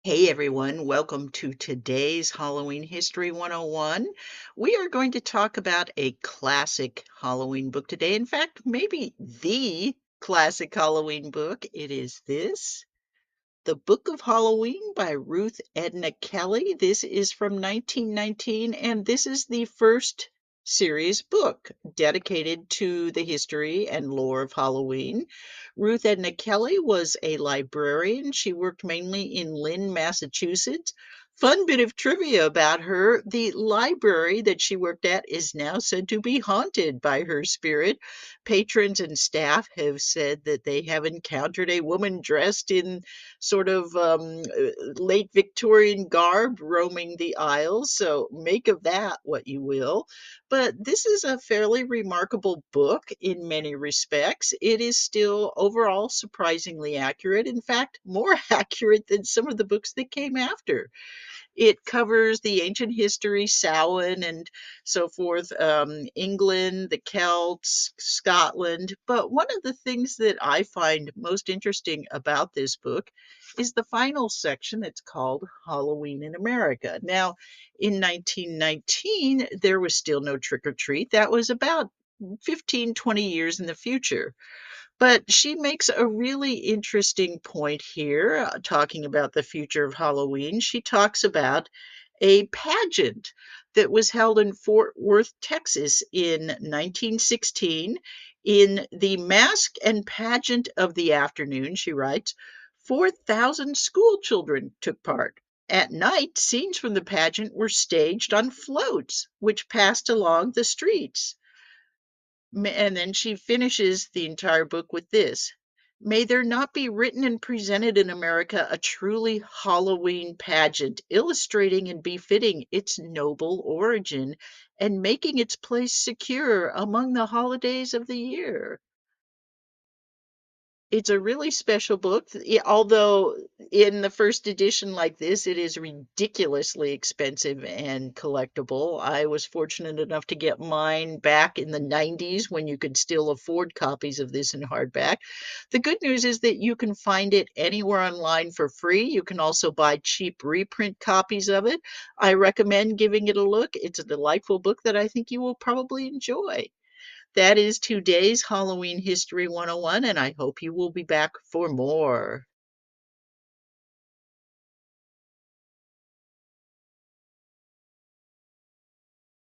Hey everyone, welcome to today's Halloween History 101. We are going to talk about a classic Halloween book today. In fact, maybe the classic Halloween book. It is this, The Book of Halloween by Ruth Edna Kelly. This is from 1919, and this is the first series book dedicated to the history and lore of Halloween. Ruth Edna Kelly was a librarian. She worked mainly in Lynn, Massachusetts. Fun bit of trivia about her, the library that she worked at is now said to be haunted by her spirit. Patrons and staff have said that they have encountered a woman dressed in sort of late Victorian garb roaming the aisles. So make of that what you will. But this is a fairly remarkable book in many respects. It is still overall surprisingly accurate. In fact, more accurate than some of the books that came after. It covers the ancient history, Samhain and so forth, England, the Celts, Scotland. But one of the things that I find most interesting about this book is the final section that's called Halloween in America. Now, in 1919, there was still no trick or treat. That was about 15, 20 years in the future. But she makes a really interesting point here, talking about the future of Halloween. She talks about a pageant that was held in Fort Worth, Texas in 1916. In the Mask and Pageant of the Afternoon, she writes, 4,000 school children took part. At night, scenes from the pageant were staged on floats, which passed along the streets. And then she finishes the entire book with this. May there not be written and presented in America a truly Halloween pageant, illustrating and befitting its noble origin and making its place secure among the holidays of the year. It's a really special book, although in the first edition like this, it is ridiculously expensive and collectible. I was fortunate enough to get mine back in the 90s when you could still afford copies of this in hardback. The good news is that you can find it anywhere online for free. You can also buy cheap reprint copies of it. I recommend giving it a look. It's a delightful book that I think you will probably enjoy. That is today's Halloween History 101, and I hope you will be back for more.